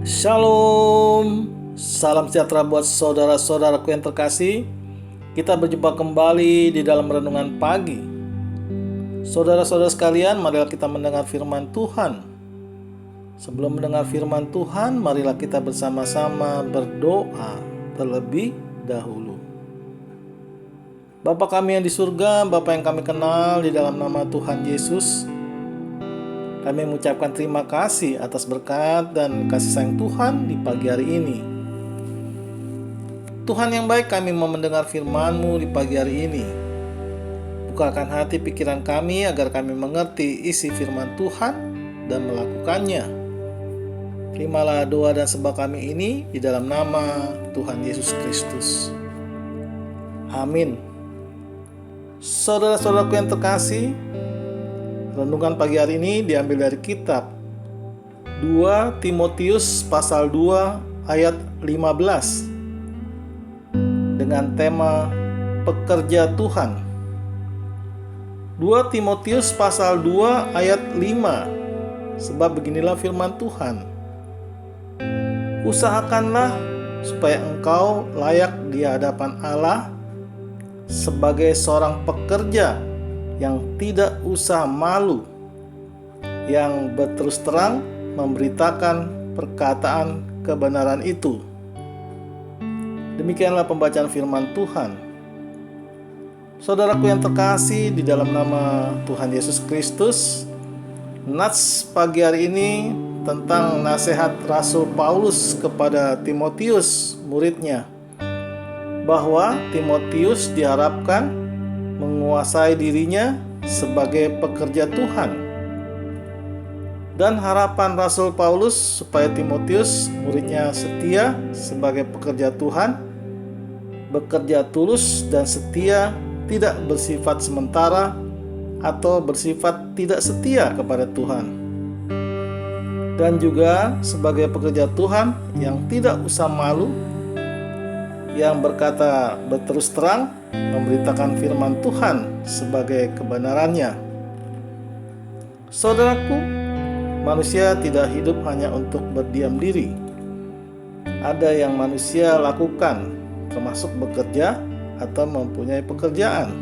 Shalom, salam sejahtera buat saudara-saudaraku yang terkasih. Kita berjumpa kembali di dalam renungan pagi. Saudara-saudara sekalian, marilah kita mendengar firman Tuhan. Sebelum mendengar firman Tuhan, marilah kita bersama-sama berdoa terlebih dahulu. Bapa kami yang di surga, Bapa yang kami kenal, di dalam nama Tuhan Yesus, kami mengucapkan terima kasih atas berkat dan kasih sayang Tuhan di pagi hari ini. Tuhan yang baik, kami mau mendengar firman-Mu di pagi hari ini. Bukakan hati pikiran kami agar kami mengerti isi firman Tuhan dan melakukannya. Terimalah doa dan sembah kami ini di dalam nama Tuhan Yesus Kristus. Amin. Saudara-saudaraku yang terkasih, renungan pagi hari ini diambil dari kitab 2 Timotius pasal 2 ayat 15 dengan tema pekerja Tuhan. 2 Timotius pasal 2 ayat 5, sebab beginilah firman Tuhan. Usahakanlah supaya engkau layak di hadapan Allah sebagai seorang pekerja yang tidak usah malu, yang berterus terang memberitakan perkataan kebenaran itu. Demikianlah pembacaan firman Tuhan. Saudaraku yang terkasih di dalam nama Tuhan Yesus Kristus, nats pagi hari ini tentang nasihat Rasul Paulus kepada Timotius, muridnya, bahwa Timotius diharapkan menguasai dirinya sebagai pekerja Tuhan. Dan harapan Rasul Paulus supaya Timotius, muridnya, setia sebagai pekerja Tuhan, bekerja tulus dan setia, tidak bersifat sementara atau bersifat tidak setia kepada Tuhan. Dan juga sebagai pekerja Tuhan yang tidak usah malu, yang berkata berterus terang memberitakan firman Tuhan sebagai kebenarannya. Saudaraku, manusia tidak hidup hanya untuk berdiam diri. Ada yang manusia lakukan, termasuk bekerja atau mempunyai pekerjaan.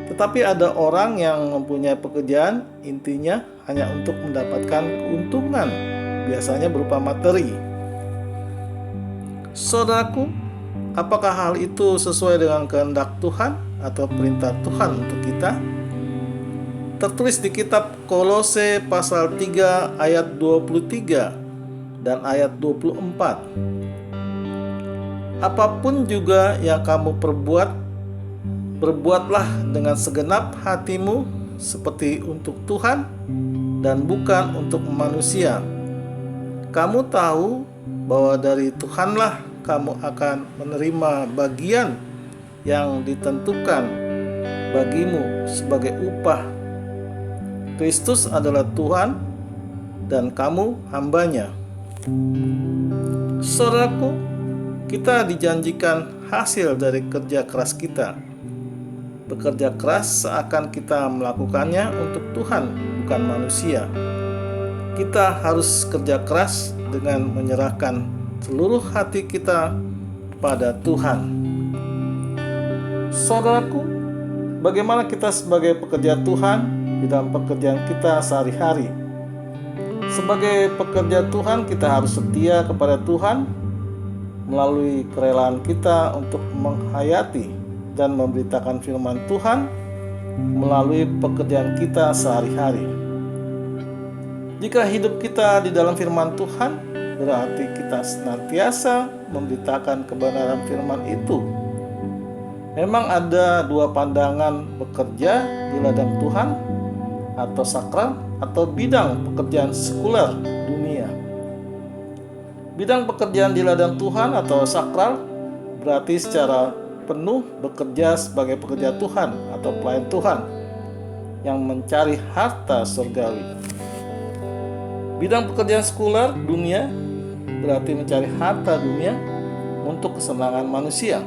Tetapi ada orang yang mempunyai pekerjaan intinya hanya untuk mendapatkan keuntungan, biasanya berupa materi. Saudaraku, apakah hal itu sesuai dengan kehendak Tuhan atau perintah Tuhan untuk kita? Tertulis di kitab Kolose pasal 3 ayat 23 dan ayat 24. Apapun juga yang kamu perbuat, berbuatlah dengan segenap hatimu seperti untuk Tuhan dan bukan untuk manusia. Kamu tahu bahwa dari Tuhanlah kamu akan menerima bagian yang ditentukan bagimu sebagai upah. Kristus adalah Tuhan dan kamu hambanya. Saudaraku, kita dijanjikan hasil dari kerja keras kita. Bekerja keras seakan kita melakukannya untuk Tuhan, bukan manusia. Kita harus kerja keras dengan menyerahkan seluruh hati kita pada Tuhan. Saudaraku, bagaimana kita sebagai pekerja Tuhan di dalam pekerjaan kita sehari-hari? Sebagai pekerja Tuhan, kita harus setia kepada Tuhan melalui kerelaan kita untuk menghayati dan memberitakan firman Tuhan melalui pekerjaan kita sehari-hari. Jika hidup kita di dalam firman Tuhan, berarti kita senantiasa memberitakan kebenaran firman itu. Memang ada dua pandangan bekerja di ladang Tuhan atau sakral atau bidang pekerjaan sekuler dunia. Bidang pekerjaan di ladang Tuhan atau sakral berarti secara penuh bekerja sebagai pekerja Tuhan atau pelayan Tuhan yang mencari harta surgawi. Bidang pekerjaan sekuler dunia berarti mencari harta dunia untuk kesenangan manusia.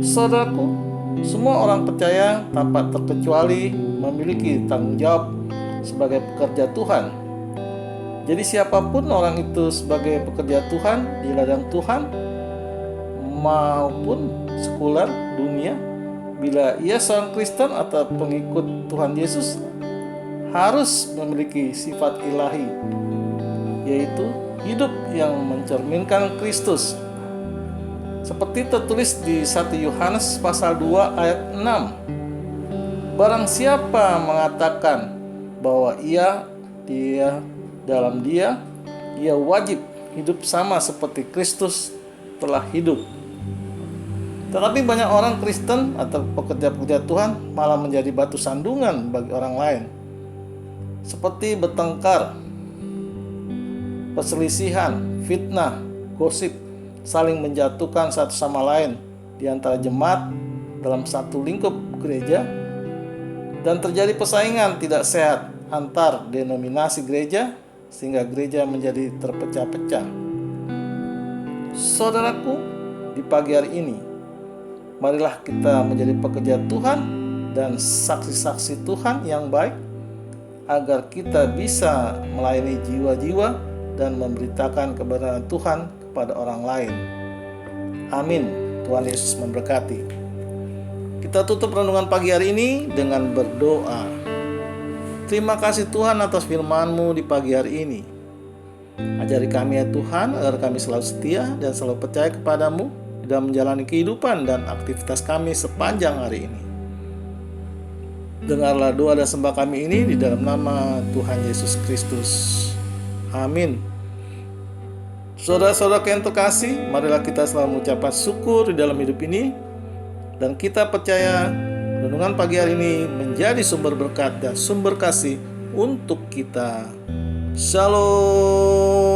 Saudaraku, semua orang percaya tanpa terkecuali memiliki tanggung jawab sebagai pekerja Tuhan. Jadi siapapun orang itu sebagai pekerja Tuhan di ladang Tuhan maupun sekular dunia, bila ia seorang Kristen atau pengikut Tuhan Yesus, harus memiliki sifat ilahi, yaitu hidup yang mencerminkan Kristus. Seperti tertulis di 1 Yohanes pasal 2 ayat 6. Barang siapa mengatakan bahwa dia dalam dia, ia wajib hidup sama seperti Kristus telah hidup. Tetapi banyak orang Kristen atau pekerja-pekerja Tuhan malah menjadi batu sandungan bagi orang lain, seperti bertengkar, perselisihan, fitnah, gosip, saling menjatuhkan satu sama lain di antara jemaat dalam satu lingkup gereja, dan terjadi persaingan tidak sehat antar denominasi gereja sehingga gereja menjadi terpecah-pecah. Saudaraku, di pagi hari ini, marilah kita menjadi pekerja Tuhan dan saksi-saksi Tuhan yang baik, agar kita bisa melayani jiwa-jiwa dan memberitakan kebenaran Tuhan kepada orang lain. Amin. Tuhan Yesus memberkati. Kita tutup renungan pagi hari ini dengan berdoa. Terima kasih Tuhan atas firman-Mu di pagi hari ini. Ajari kami ya Tuhan, agar kami selalu setia dan selalu percaya kepadamu dalam menjalani kehidupan dan aktivitas kami sepanjang hari ini. Dengarlah doa dan sembah kami ini di dalam nama Tuhan Yesus Kristus. Amin. Saudara-saudara yang terkasih, marilah kita selalu mengucapkan syukur di dalam hidup ini, dan kita percaya renungan pagi hari ini menjadi sumber berkat dan sumber kasih untuk kita. Shalom.